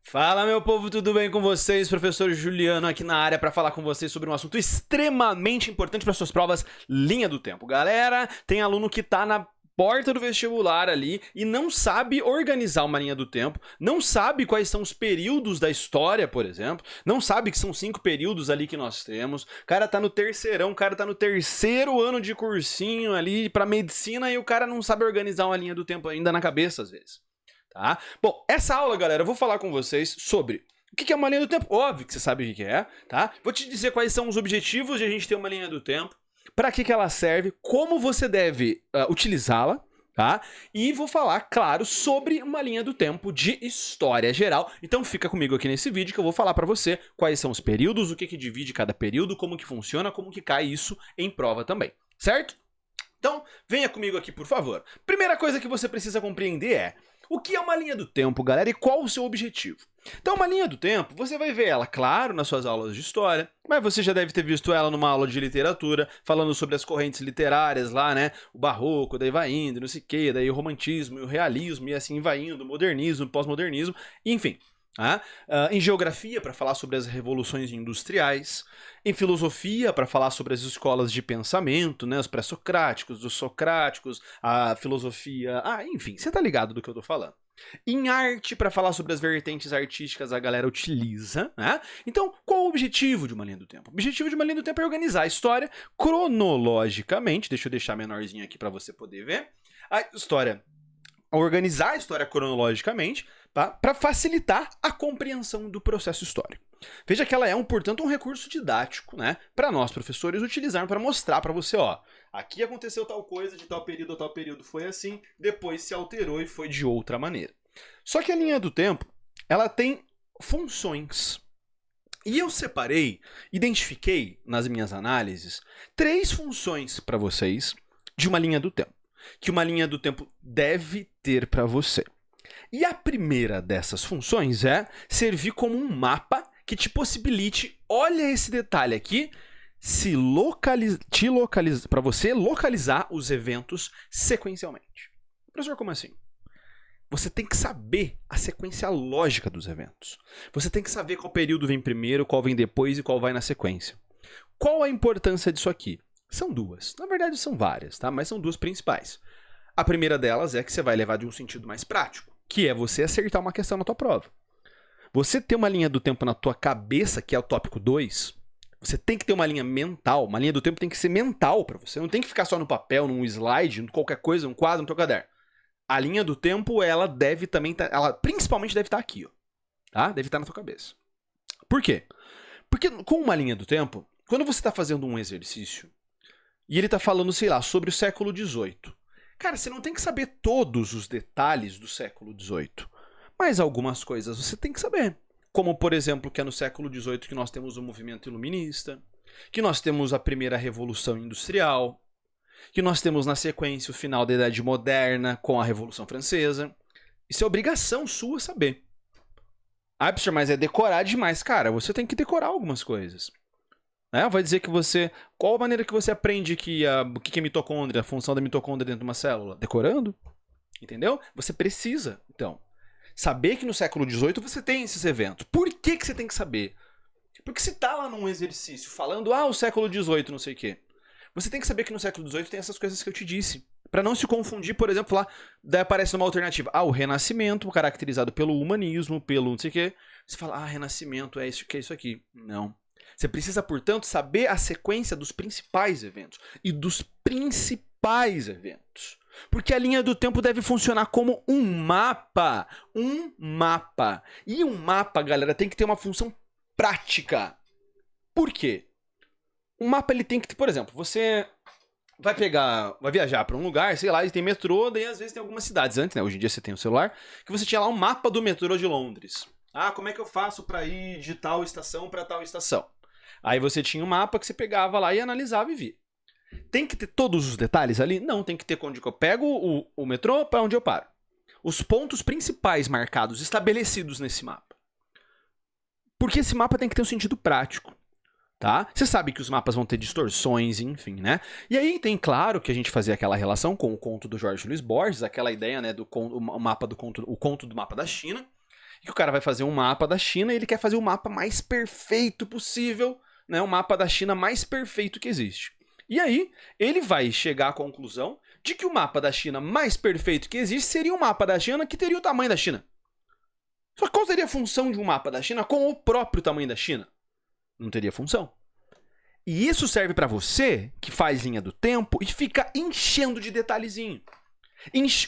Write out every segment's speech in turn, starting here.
Fala, meu povo, tudo bem com vocês? Professor Juliano aqui na área para falar com vocês sobre um assunto extremamente importante para suas provas, linha do tempo. Galera, tem aluno que tá na porta do vestibular ali e não sabe organizar uma linha do tempo, não sabe quais são os períodos da história, por exemplo, não sabe que são 5 períodos ali que nós temos. O cara tá no terceirão, o cara tá no terceiro ano de cursinho ali para medicina e o cara não sabe organizar uma linha do tempo ainda na cabeça às vezes. Tá? Bom, essa aula, galera, eu vou falar com vocês sobre o que é uma linha do tempo. Óbvio que você sabe o que é, tá? Vou te dizer quais são os objetivos de a gente ter uma linha do tempo, para que ela serve, como você deve utilizá-la, tá? E vou falar, claro, sobre uma linha do tempo de história geral. Então fica comigo aqui nesse vídeo que eu vou falar para você quais são os períodos, o que divide cada período, como que funciona, como que cai isso em prova também, certo? Então, venha comigo aqui, por favor. Primeira coisa que você precisa compreender é o que é uma linha do tempo, galera, e qual o seu objetivo? Então, uma linha do tempo, você vai ver ela, claro, nas suas aulas de história, mas você já deve ter visto ela numa aula de literatura, falando sobre as correntes literárias lá, né? O barroco, daí vai indo, não sei o quê, daí o romantismo, o realismo, e assim vai indo, o modernismo, o pós-modernismo, enfim. Em geografia, para falar sobre as revoluções industriais, em filosofia, para falar sobre as escolas de pensamento, né, os pré-socráticos, os socráticos, a filosofia, enfim, você tá ligado do que eu tô falando. Em arte, para falar sobre as vertentes artísticas, a galera utiliza, né? Então, qual o objetivo de uma linha do tempo? O objetivo de uma linha do tempo é organizar a história cronologicamente, deixa eu deixar menorzinho aqui para você poder ver, organizar a história cronologicamente, para facilitar a compreensão do processo histórico. Veja que ela é, portanto, um recurso didático, né, para nós professores utilizarmos para mostrar para você, ó, aqui aconteceu tal coisa, de tal período a tal período foi assim, depois se alterou e foi de outra maneira. Só que a linha do tempo, ela tem funções. E eu identifiquei nas minhas análises 3 funções para vocês de uma linha do tempo, que uma linha do tempo deve ter para você. E a primeira dessas funções é servir como um mapa que te possibilite, olha esse detalhe aqui, para você localizar os eventos sequencialmente. Professor, como assim? Você tem que saber a sequência lógica dos eventos. Você tem que saber qual período vem primeiro, qual vem depois e qual vai na sequência. Qual a importância disso aqui? São 2. Na verdade, são várias, tá? Mas são 2 principais. A primeira delas é que você vai levar de um sentido mais prático, que é você acertar uma questão na tua prova. Você ter uma linha do tempo na tua cabeça, que é o tópico 2, você tem que ter uma linha mental, uma linha do tempo tem que ser mental para você, não tem que ficar só no papel, num slide, em qualquer coisa, um quadro, no teu caderno. A linha do tempo, ela deve também ela principalmente deve estar aqui, ó, tá? Deve estar na tua cabeça. Por quê? Porque com uma linha do tempo, quando você está fazendo um exercício e ele está falando, sei lá, sobre o século XVIII, cara, você não tem que saber todos os detalhes do século XVIII, mas algumas coisas você tem que saber. Como, por exemplo, que é no século XVIII que nós temos o movimento iluminista, que nós temos a primeira revolução industrial, que nós temos na sequência o final da Idade Moderna com a Revolução Francesa. Isso é obrigação sua saber. Professor, mas é decorar demais. Cara, você tem que decorar algumas coisas. Vai dizer que você... Qual a maneira que você aprende o que é mitocôndria, a função da mitocôndria dentro de uma célula? Decorando. Entendeu? Você precisa, então, saber que no século XVIII você tem esses eventos. Por que você tem que saber? Porque se tá lá num exercício falando, o século XVIII, não sei o quê, você tem que saber que no século XVIII tem essas coisas que eu te disse. Para não se confundir, por exemplo, lá, daí aparece uma alternativa. O Renascimento, caracterizado pelo humanismo, pelo não sei o quê. Você fala, Renascimento é isso, que é isso aqui. Não. Você precisa, portanto, saber a sequência dos principais eventos. E dos principais eventos. Porque a linha do tempo deve funcionar como um mapa. Um mapa. E um mapa, galera, tem que ter uma função prática. Por quê? Um mapa, ele tem que ter, por exemplo, você vai viajar para um lugar, sei lá, e tem metrô, daí às vezes tem algumas cidades antes, né? Hoje em dia você tem o celular, que você tinha lá um mapa do metrô de Londres. Como é que eu faço para ir de tal estação para tal estação? Aí você tinha um mapa que você pegava lá e analisava e via. Tem que ter todos os detalhes ali? Não, tem que ter onde eu pego o metrô para onde eu paro. Os pontos principais marcados, estabelecidos nesse mapa. Porque esse mapa tem que ter um sentido prático. Tá? Você sabe que os mapas vão ter distorções, enfim, né? E aí tem, claro, que a gente fazia aquela relação com o conto do Jorge Luiz Borges, aquela ideia, né, o conto do mapa da China, que o cara vai fazer um mapa da China e ele quer fazer o mapa mais perfeito possível, né? O mapa da China mais perfeito que existe. E aí, ele vai chegar à conclusão de que o mapa da China mais perfeito que existe seria um mapa da China que teria o tamanho da China. Só que qual seria a função de um mapa da China com o próprio tamanho da China? Não teria função. E isso serve para você que faz linha do tempo e fica enchendo de detalhezinho.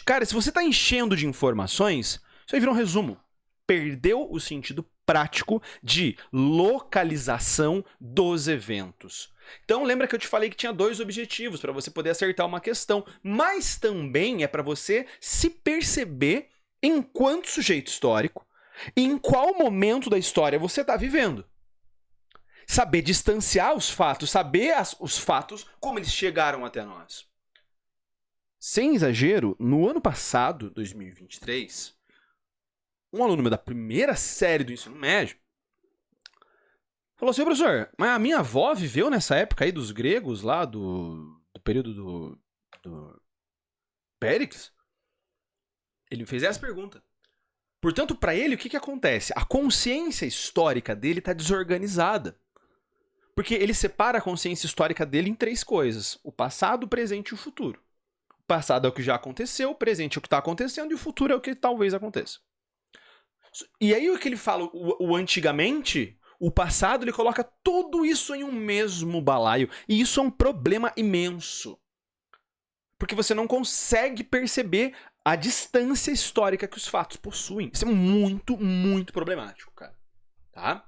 Cara, se você tá enchendo de informações, isso aí vira um resumo. Perdeu o sentido prático de localização dos eventos. Então lembra que eu te falei que tinha 2 objetivos para você poder acertar uma questão, mas também é para você se perceber enquanto sujeito histórico, em qual momento da história você está vivendo. Saber distanciar os fatos, saber os fatos como eles chegaram até nós. Sem exagero, no ano passado, 2023, um aluno meu da primeira série do ensino médio falou assim: professor, mas a minha avó viveu nessa época aí dos gregos lá, do período do Péricles? Ele fez essa pergunta. Portanto, para ele, o que acontece? A consciência histórica dele está desorganizada. Porque ele separa a consciência histórica dele em 3 coisas: o passado, o presente e o futuro. O passado é o que já aconteceu, o presente é o que está acontecendo e o futuro é o que talvez aconteça. E aí o que ele fala, o antigamente, o passado, ele coloca tudo isso em um mesmo balaio. E isso é um problema imenso. Porque você não consegue perceber a distância histórica que os fatos possuem. Isso é muito, muito problemático, cara. Tá?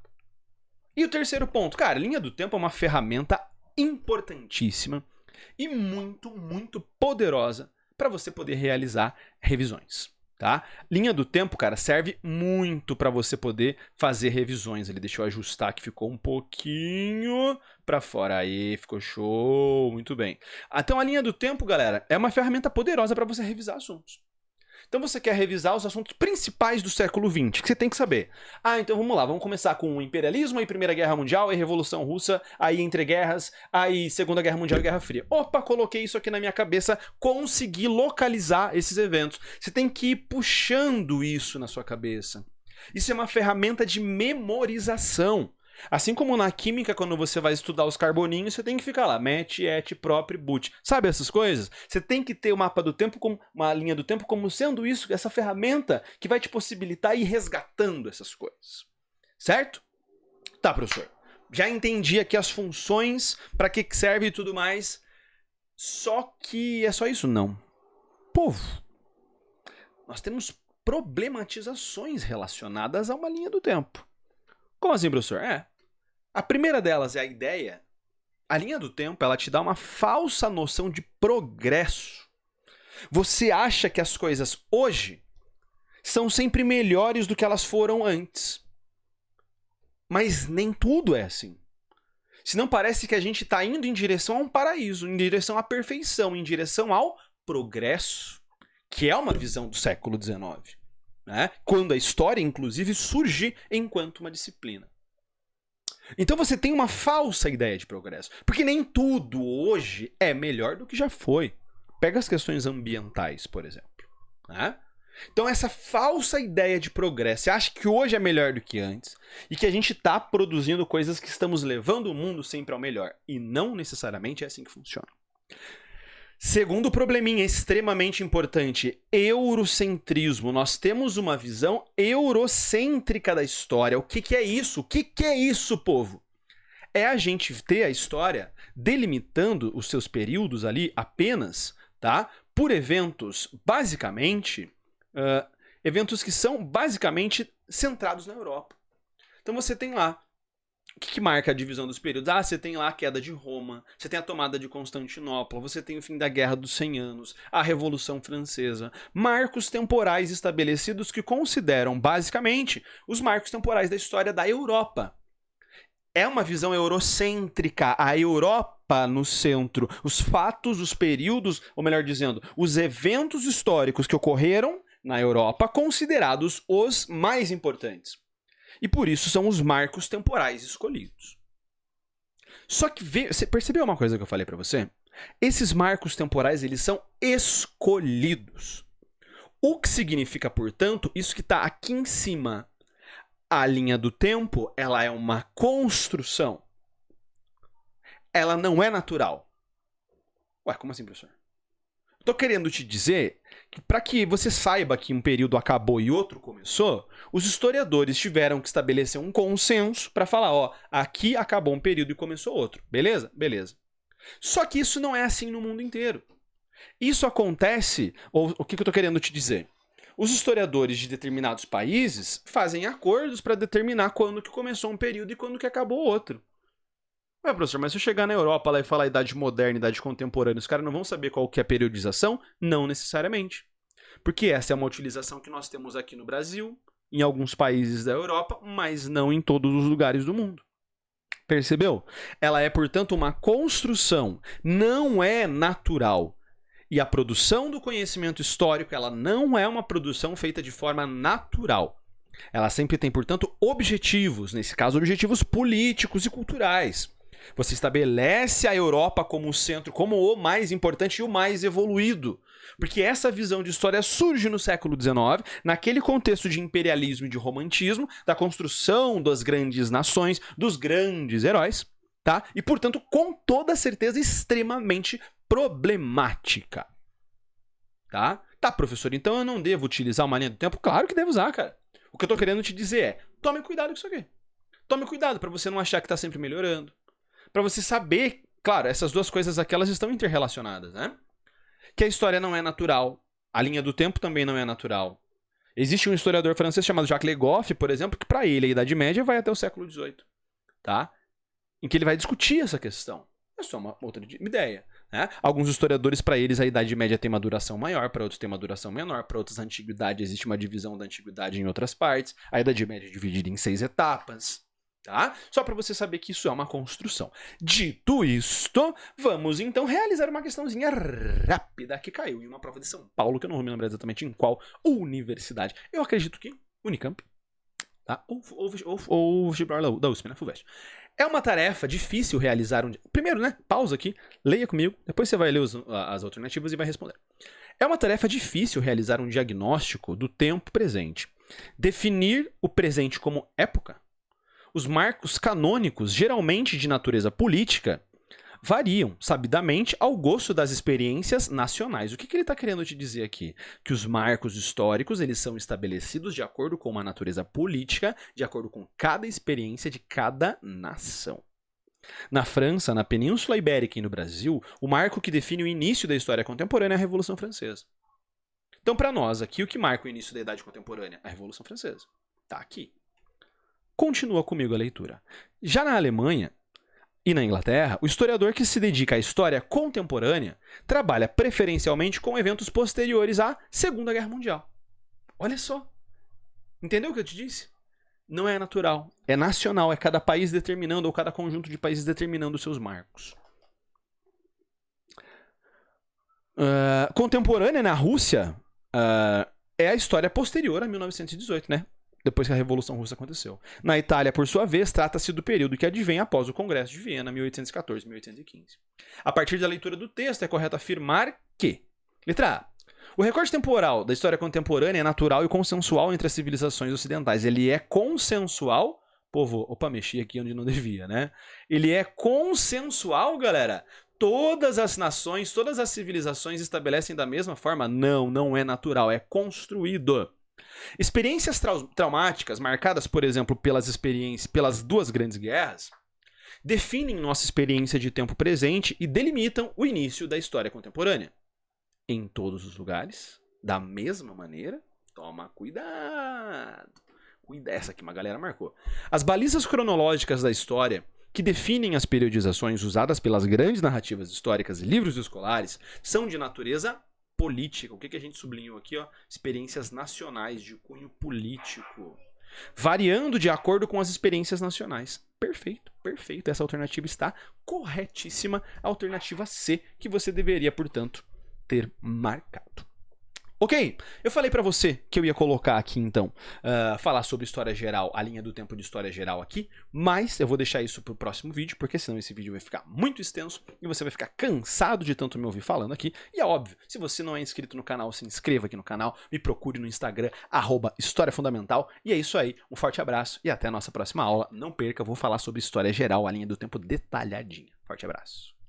E o terceiro ponto, cara, linha do tempo é uma ferramenta importantíssima e muito, muito poderosa para você poder realizar revisões, tá? Linha do tempo, cara, serve muito para você poder fazer revisões. Deixa eu ajustar que ficou um pouquinho para fora. Aí, ficou show, muito bem. Então a linha do tempo, galera, é uma ferramenta poderosa para você revisar assuntos. Então você quer revisar os assuntos principais do século XX, que você tem que saber. Então vamos lá, vamos começar com o imperialismo, aí Primeira Guerra Mundial, aí Revolução Russa, aí Entre Guerras, aí Segunda Guerra Mundial e Guerra Fria. Opa, coloquei isso aqui na minha cabeça, consegui localizar esses eventos. Você tem que ir puxando isso na sua cabeça. Isso é uma ferramenta de memorização. Assim como na química, quando você vai estudar os carboninhos, você tem que ficar lá, met, et, prop, but. Sabe essas coisas? Você tem que ter o mapa do tempo, uma linha do tempo, como sendo isso, essa ferramenta que vai te possibilitar ir resgatando essas coisas. Certo? Tá, professor. Já entendi aqui as funções, para que serve e tudo mais. Só que é só isso? Não. Povo, nós temos problematizações relacionadas a uma linha do tempo. Como assim, professor? A primeira delas é a ideia. A linha do tempo, ela te dá uma falsa noção de progresso. Você acha que as coisas hoje são sempre melhores do que elas foram antes. Mas nem tudo é assim. Senão parece que a gente está indo em direção a um paraíso, em direção à perfeição, em direção ao progresso, que é uma visão do século XIX. Né? Quando a história, inclusive, surge enquanto uma disciplina. Então você tem uma falsa ideia de progresso. Porque nem tudo hoje é melhor do que já foi. Pega as questões ambientais, por exemplo. Né? Então essa falsa ideia de progresso, você acha que hoje é melhor do que antes e que a gente está produzindo coisas que estamos levando o mundo sempre ao melhor. E não necessariamente é assim que funciona. Segundo probleminha extremamente importante, eurocentrismo. Nós temos uma visão eurocêntrica da história. O que é isso? O que é isso, povo? É a gente ter a história delimitando os seus períodos ali apenas, tá? Por eventos, basicamente, eventos que são basicamente centrados na Europa. Então você tem lá, o que marca a divisão dos períodos? Você tem lá a queda de Roma, você tem a tomada de Constantinopla, você tem o fim da Guerra dos 100 Anos, a Revolução Francesa. Marcos temporais estabelecidos que consideram, basicamente, os marcos temporais da história da Europa. É uma visão eurocêntrica, a Europa no centro. Os fatos, os períodos, ou melhor dizendo, os eventos históricos que ocorreram na Europa considerados os mais importantes. E por isso são os marcos temporais escolhidos. Só que você percebeu uma coisa que eu falei para você? Esses marcos temporais, eles são escolhidos. O que significa, portanto, isso que está aqui em cima. A linha do tempo, ela é uma construção. Ela não é natural. Ué, como assim, professor? Tô querendo te dizer que para que você saiba que um período acabou e outro começou, os historiadores tiveram que estabelecer um consenso para falar, ó, aqui acabou um período e começou outro. Beleza? Beleza. Só que isso não é assim no mundo inteiro. Isso acontece, ou o que eu tô querendo te dizer? Os historiadores de determinados países fazem acordos para determinar quando que começou um período e quando que acabou outro. Ué, professor, mas se eu chegar na Europa lá e falar idade moderna, idade contemporânea, os caras não vão saber qual que é a periodização? Não necessariamente. Porque essa é uma utilização que nós temos aqui no Brasil, em alguns países da Europa, mas não em todos os lugares do mundo. Percebeu? Ela é, portanto, uma construção, não é natural. E a produção do conhecimento histórico, ela não é uma produção feita de forma natural. Ela sempre tem, portanto, objetivos, nesse caso, objetivos políticos e culturais. Você estabelece a Europa como o centro, como o mais importante e o mais evoluído. Porque essa visão de história surge no século XIX, naquele contexto de imperialismo e de romantismo, da construção das grandes nações, dos grandes heróis, tá? E, portanto, com toda certeza, extremamente problemática. Tá? Tá, professor, então eu não devo utilizar uma linha do tempo? Claro que devo usar, cara. O que eu tô querendo te dizer é, tome cuidado com isso aqui. Tome cuidado para você não achar que tá sempre melhorando. Para você saber, claro, essas duas coisas aqui, elas estão interrelacionadas, né? Que a história não é natural. A linha do tempo também não é natural. Existe um historiador francês chamado Jacques Le Goff, por exemplo, que para ele a Idade Média vai até o século XVIII. Tá? Em que ele vai discutir essa questão. É só uma outra ideia. Né? Alguns historiadores, para eles, a Idade Média tem uma duração maior, para outros tem uma duração menor, para outros a Antiguidade existe uma divisão da Antiguidade em outras partes. A Idade Média é dividida em 6 etapas. Tá? Só para você saber que isso é uma construção. Dito isto, vamos então realizar uma questãozinha rápida que caiu em uma prova de São Paulo, que eu não vou me lembrar exatamente em qual universidade. Eu acredito que Unicamp. Tá? Ou vestibular da USP, né? FUVEST. É uma tarefa difícil realizar um... Primeiro, né? Pausa aqui, leia comigo, depois você vai ler as alternativas e vai responder. É uma tarefa difícil realizar um diagnóstico do tempo presente. Definir o presente como época. Os marcos canônicos, geralmente de natureza política, variam, sabidamente, ao gosto das experiências nacionais. O que ele está querendo te dizer aqui? Que os marcos históricos eles são estabelecidos de acordo com uma natureza política, de acordo com cada experiência de cada nação. Na França, na Península Ibérica e no Brasil, o marco que define o início da história contemporânea é a Revolução Francesa. Então, para nós aqui, o que marca o início da Idade Contemporânea? A Revolução Francesa. Está aqui. Continua comigo a leitura. Já na Alemanha e na Inglaterra, o historiador que se dedica à história contemporânea trabalha preferencialmente com eventos posteriores à Segunda Guerra Mundial. Olha só. Entendeu o que eu te disse? Não é natural, é nacional, é cada país determinando, ou cada conjunto de países determinando os seus marcos. Contemporânea na Rússia é a história posterior a 1918, né? Depois que a Revolução Russa aconteceu. Na Itália, por sua vez, trata-se do período que advém após o Congresso de Viena, 1814-1815. A partir da leitura do texto, é correto afirmar que... Letra A. O recorte temporal da história contemporânea é natural e consensual entre as civilizações ocidentais. Ele é consensual... Povo, opa, mexi aqui onde não devia, né? Ele é consensual, galera. Todas as nações, todas as civilizações estabelecem da mesma forma? Não, não é natural, é construído. Experiências traumáticas, marcadas, por exemplo, pelas duas grandes guerras, definem nossa experiência de tempo presente e delimitam o início da história contemporânea. Em todos os lugares, da mesma maneira, toma cuidado. Essa aqui uma galera marcou. As balizas cronológicas da história, que definem as periodizações usadas pelas grandes narrativas históricas e livros escolares, são de natureza política. O que a gente sublinhou aqui? Ó? Experiências nacionais de cunho político. Variando de acordo com as experiências nacionais. Perfeito, perfeito. Essa alternativa está corretíssima. A alternativa C, que você deveria, portanto, ter marcado. Ok, eu falei pra você que eu ia colocar aqui então, falar sobre história geral, a linha do tempo de história geral aqui, mas eu vou deixar isso pro próximo vídeo, porque senão esse vídeo vai ficar muito extenso e você vai ficar cansado de tanto me ouvir falando aqui. E é óbvio, se você não é inscrito no canal, se inscreva aqui no canal, me procure no Instagram, @História Fundamental. E é isso aí, um forte abraço e até a nossa próxima aula. Não perca, eu vou falar sobre história geral, a linha do tempo detalhadinha. Forte abraço.